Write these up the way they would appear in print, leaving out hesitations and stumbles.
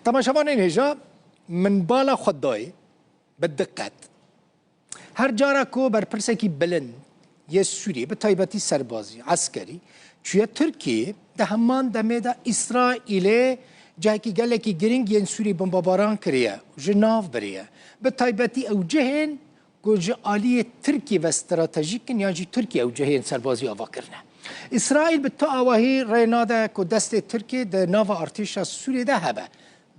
تماشاوانین هجا من بالا خدای بالدقت هر جارا کو بر پرسکی بلند یه سوریه به تایبتی سربازی عسکری چویا ترکیه ده همان دمه دا اسرائیل جایی که گله که گرینگ ین سوری بمباران کریه جناف بریه به تایبتی او جهن گوجه آلی ترکیه و استراتژیکن یا جی ترکیه او جهن سربازی آوا کرنه اسرائیل به تا آواهی ریناده که دست ترکیه ده ناو ارتش سوریه ده هبه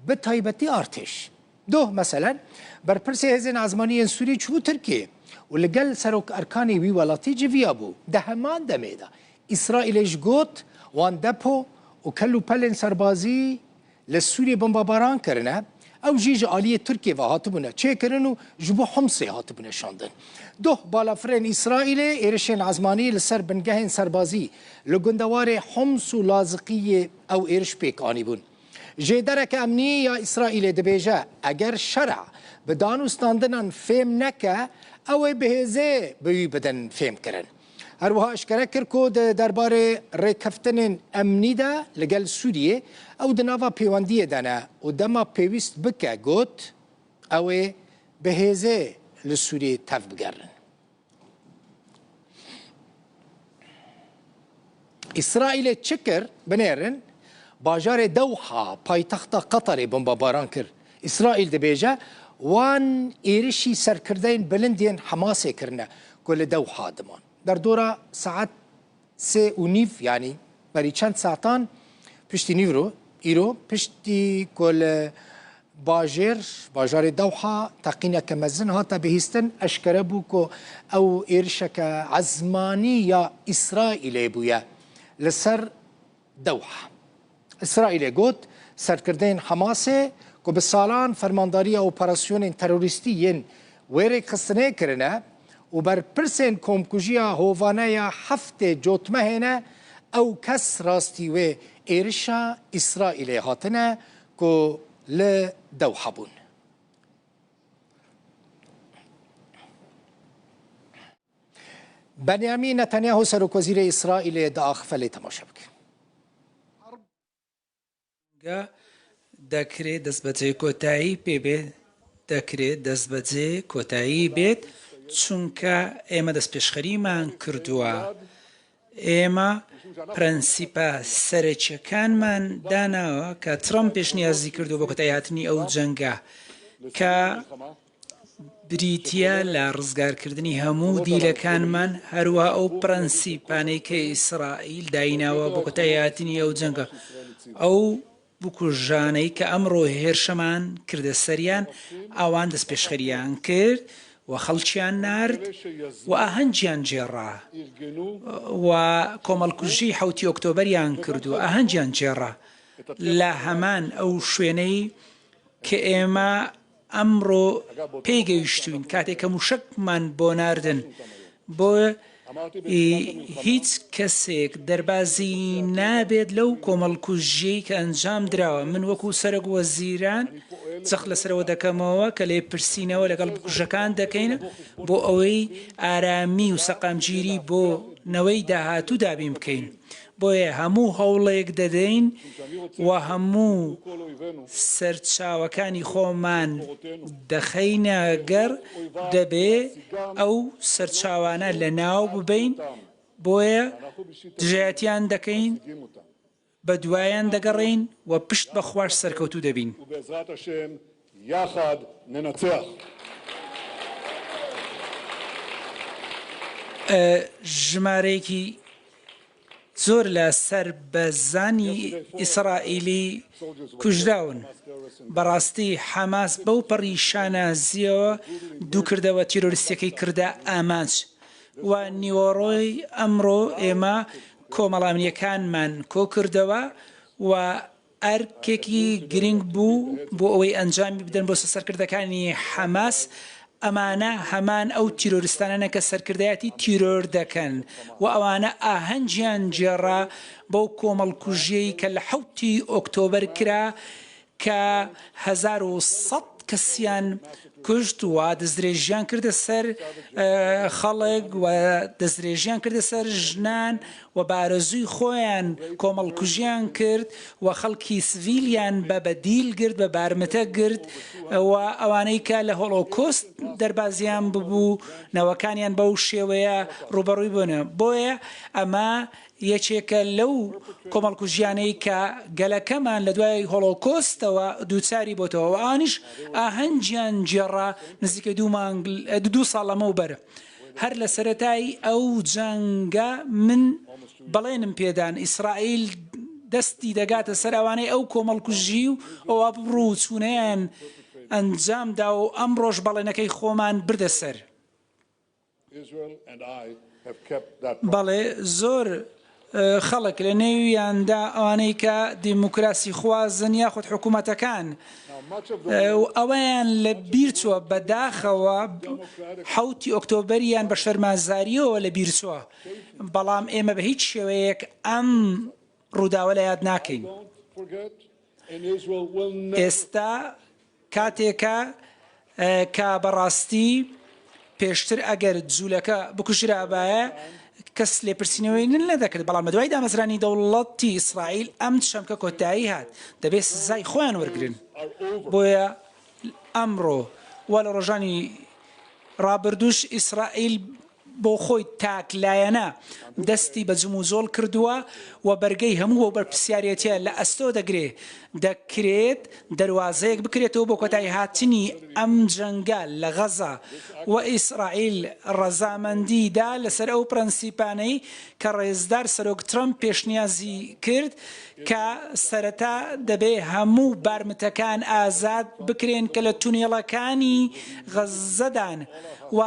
به تایبتی ارتش دو مثلا بر پرسی هزین عزمانی سوری چوبو ترکیه و لگل سروک ارکانی وی ولاتی جویا بو ده همان دمه دا اسرائیلش گوت وان دپو و کلو پلن سربازی لسوری بمباران کرنه او جیج آلی ترکیه و هاتبونه چه کرنو جبو حمصه هاتبونه شاندن دو بالافرین اسرائیل ایرشین عزمانی لسر بنگهن سربازی لگندوار حمص و لازقیه او ایرش پیک آنی بون جدرک امنی یا اسرائیل دبیجه اگر شرع بدان استاندنان فهم نکه او بهزه بوی بدن فهم کرن هر وها اشکره کر کو درباره ریکفتن امنی ده لگل سوریه او دناوا پیواندیه دانه و دما پیوست بکه گوت او بهزه لسوریه تف بگرن اسرائیل چکر بنیرن باجار دوحه پایتخت قطر بمباران کر اسرائیل دبیجه وان ایرشی سرکردین بلندین حماسه کرنه کل دوحه دمان در دوره ساعت 3:30 یعنی برای چند ساعتان پشتی نیورو ایرو پشتی کل باجار دوحه تقینه که مزن هاتا بهیستن اشکره بو که او ایرشک عزمانی یا اسرائیل بویا لسر دوحه اسرائیل گوت سرکردین حماسه که به سالان فرمانداری اپراسیون تروریستی ویره خستنه کرنه و بر پرسین کمکوژیا هووانه یا هفت جوتمه نه او کس راستی و ایرشا اسرائیل هاتنه که لدوحه بون بنیامین نتانیاهو سروک وزیر اسرائیل دا اخفل تماشا بکن دەکرێت دەستبەجێ کۆتایی پێبێت دەکرێت دەستبەجێ کۆتایی بێت چونکە ئێمە دەستپێشخەریمان کردووە ئێمە پرەنسیپە سەرەکیەکانمان داناوە کە ترەمپ پێشنیازی کردو بۆ کۆتایی هاتنی ئەو جەنگە کە بریتە لە ڕزگارکردنی هەموو دیلەکانمان هەروە ئەو پرەنسیپانەی کە ئیسرائیل دایناوە بۆ کۆتایی هاتنی ئەو جەنگە ئەو بکوژانەی کە ئەمڕۆ هێرشەمان کردە سەریان ئەوان دەستپێشخەریان کرد و خەڵکیان نارد و ئاهەنگیان جێڕا و کۆمەڵکوژی 7 ئۆکتۆبەریان کرد و ئاهەنگیان جێڕا لە هەمان ئەو شوێنەی کە ئێمە ئەمڕۆ پێیگەیشتوین کاتێک کە موشکمان بۆ ناردن بۆ هیچ کەسێک دەربازی نابێت لەو کۆمەڵکوژیەی کە ئەنجام دراوە من وەکو سەرۆک وەزیران چەخ لەسەرەوە دەکەمەوە کە لێ پرسینەوە لەگەڵ بکوژەکان دەکەین بۆ ئەوەی ئارامی و سەقامگیری بۆ نەوەی داهاتوو دابین بکەین بۆیە هەموو هەوڵێک دەدەین و هەموو سەرچاوەکانی خۆمان دەخەینە گەر دەبێ ئەو سەرچاوانە لە ناو ببین بۆیە دژایەتیان دەکەین بە دوایان دەگەڕین و پشت بە خوار سەرکەوتوو دەبین ژمارەیەکی زۆر لە سەربەزانی ئیسرائیلی کوژراون بەڕاستی حەماس بەو پەڕیشانازیەوە دوو کردەوە تیرۆریستەکەی کردە ئامانج و نیوەڕۆی ئەمڕۆ ئێمە کۆمەڵامنیەکانمان کۆ کردەوە و ئەرکێکی گرنگ بوو بۆ ئەوەی ئەنجامی بدەن بۆ سەرکردەکانی حەماس ئەمانە هەمان ئەو تیرۆریستانانە کە سەرکردایەتی تیرۆر دەکەن و ئەوانە ئاهەنگیان جێڕا بەو کۆمەڵکوژیەی کە لە 7 ئۆکتۆبەر کرا کە 1100 کەسیان کوشت و دەستدرێژیان کردە سەر خەڵک و دەستدرێژیان کردە سەر ژنان و بارەزووی خۆیان کۆمەڵکوژیان کرد و خەڵکی سڤیلیان بە بەدیل گرت بە بارمتە گرت و ئەوانەی کە لە هۆڵۆکۆست دەربازیان ببوو نەوەکانیان بەو شێوەیە ڕوبەڕووی بوونە بۆیە ئەمە یەکێکە لەو کۆمەڵکوژیانەی کە گەلەکەمان لە دوای هۆڵۆکۆستەوە دووچاری بۆتەوە و ئانیش ئاهەنگیان جێڕا نزیکە 2 ساڵ لەمەوبەر هەر لە سەرەتای ئەو جەنگە من بەڵێنم پێدان ئیسرائیل دەستی دەگاتە سەر ئەوانەی ئەو کۆمەڵکوژی و ئەوە بڕوو چوونەیان ئەنجامدا و ئەمڕۆژ بەڵێنەکەی خۆمان بردە سەر بەڵێ زۆر خەڵک لە نێویاندا ئەوانەی کە دیموکراسی خوازن یاخود حکوومەتەکان ئەوەیان لە بیرچووە بەداخەوە 7 ئۆکتۆبەریان بە شەرمازاریەوە لە بیرچووە بەڵام ئێمە بە هیچ شێوەیەک ئەم ڕووداوە لە یاد ناکەین ئێستا کاتێکە کە بەڕاستی پێشتر ئەگەر جوولەکە بکوژرابایە کەس لێپرسینەوەی نەدەکرد بەڵام دوای دامەزرانی دەوڵەتی ئیسرائیل ئەم شەمکە کۆتایی هات دەبێت سزای خۆیان وەرگرن بۆیە ئەمڕۆ وە لە ڕۆژانی ڕابردووش ئیسرائیل بۆ خۆی تاکلایەنە دەستی بە جموزۆڵ کردووە و بەرگەی هەموو و بەرپرسیارەتە لە ئەستۆ دەکرێت دەواازەیەک بکرێتەوە بۆ کۆتایی هاتنی ئەم جەنگە لە غەزا و ئیسرائیل ڕەزامەندیدا لەسەر ئەو پرەنسیپانەی کە ڕێزدار سەرۆک ترەمپ پێشنیازی کرد کە سەرەتا دەبێ هەموو بارمتەکان ئازاد بکرێن کە لە تونێڵەکانی غەزەدان و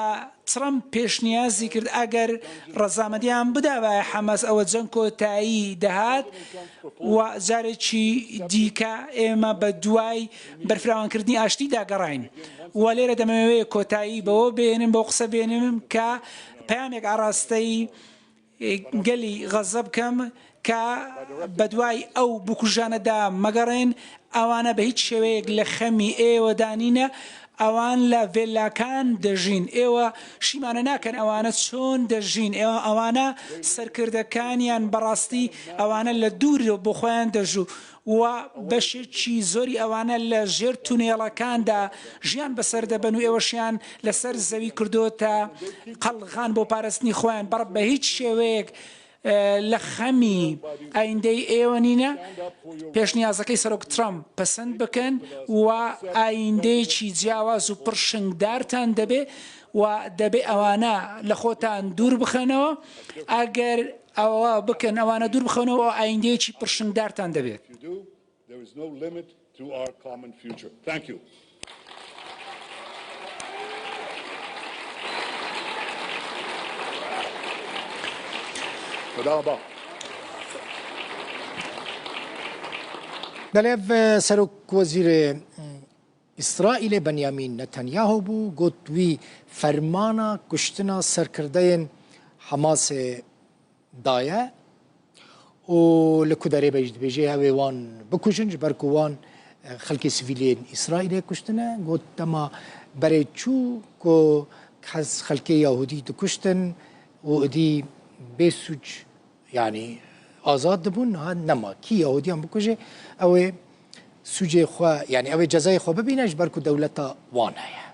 ترەمپ پێشنیازی کرد ئەگەر ڕەزامەندیان بداوایە حەماس ئەوە جەنگ کۆتایی دەهات و جارێکی دیکە ئێمە بە دوای بەرفراوانکردنی ئاشتی داگەڕین و لێرە دەمەوێت کۆتایی بەوە بێنم بۆ قسە بێنم کە پەیامێک ئاراستەی گەلی غەزە بکەم کە بەدوای ئەو بکوژانەدا مەگەڕێن ئەوانە بە هیچ شێوەیەک لە خەمی ئێوە دانینە ئەوان لە ڤێلاکان دەژین ئێوە شیمانە ناکەن ئەوانە چۆن دەژین ئەوانە سەرکردەکانیان بەڕاستی ئەوانە لە دوور بۆ خۆیان دەژوو و بەشێکی زۆری ئەوانە لە ژێر تونێڵەکاندا ژیان بەسەر دەبەن و ئێوەشیان لەسەر زەوی کردوتە قەڵغان بۆ پاراستنی خۆیان بە هیچ شێوەیەک لە خەمی ئایندەی ئێوە نینە پێشنیازەکەی سەرۆک ترەمپ پەسەند بکەن و ئایندەیەکی جیاواز و پڕشنگدارتان دەبێ و دەبێ ئەوانە لە خۆتان دوور بخەنەوە ئەگەر ئەوە بکەن ئەوانە دوور بخەنەوە ئایندەیەکی پڕشنگدارتان دەبێت. دەڵێ سەرۆک وەزیر ئیسرائیل بەنیامین نەتەنیاهو بوو گوتوی فەرمانە کوشتنە سەرکردەیەن حەماسێ دایە و لە کودەرێ بەیژدبێژێ هەوێ وان بکوژن ji ber ku wan xelkê sivîlên İsraîlê kuştine got dema berê çû ku hez xelkê Yahudî dikuştin û idî bêsûc yani azad dibûn ha nema kî Yahudiyan bikuje ew ê sûcê xwe yani ew ê cezayê xwe bibîne ji ber ku dewleta wan heye.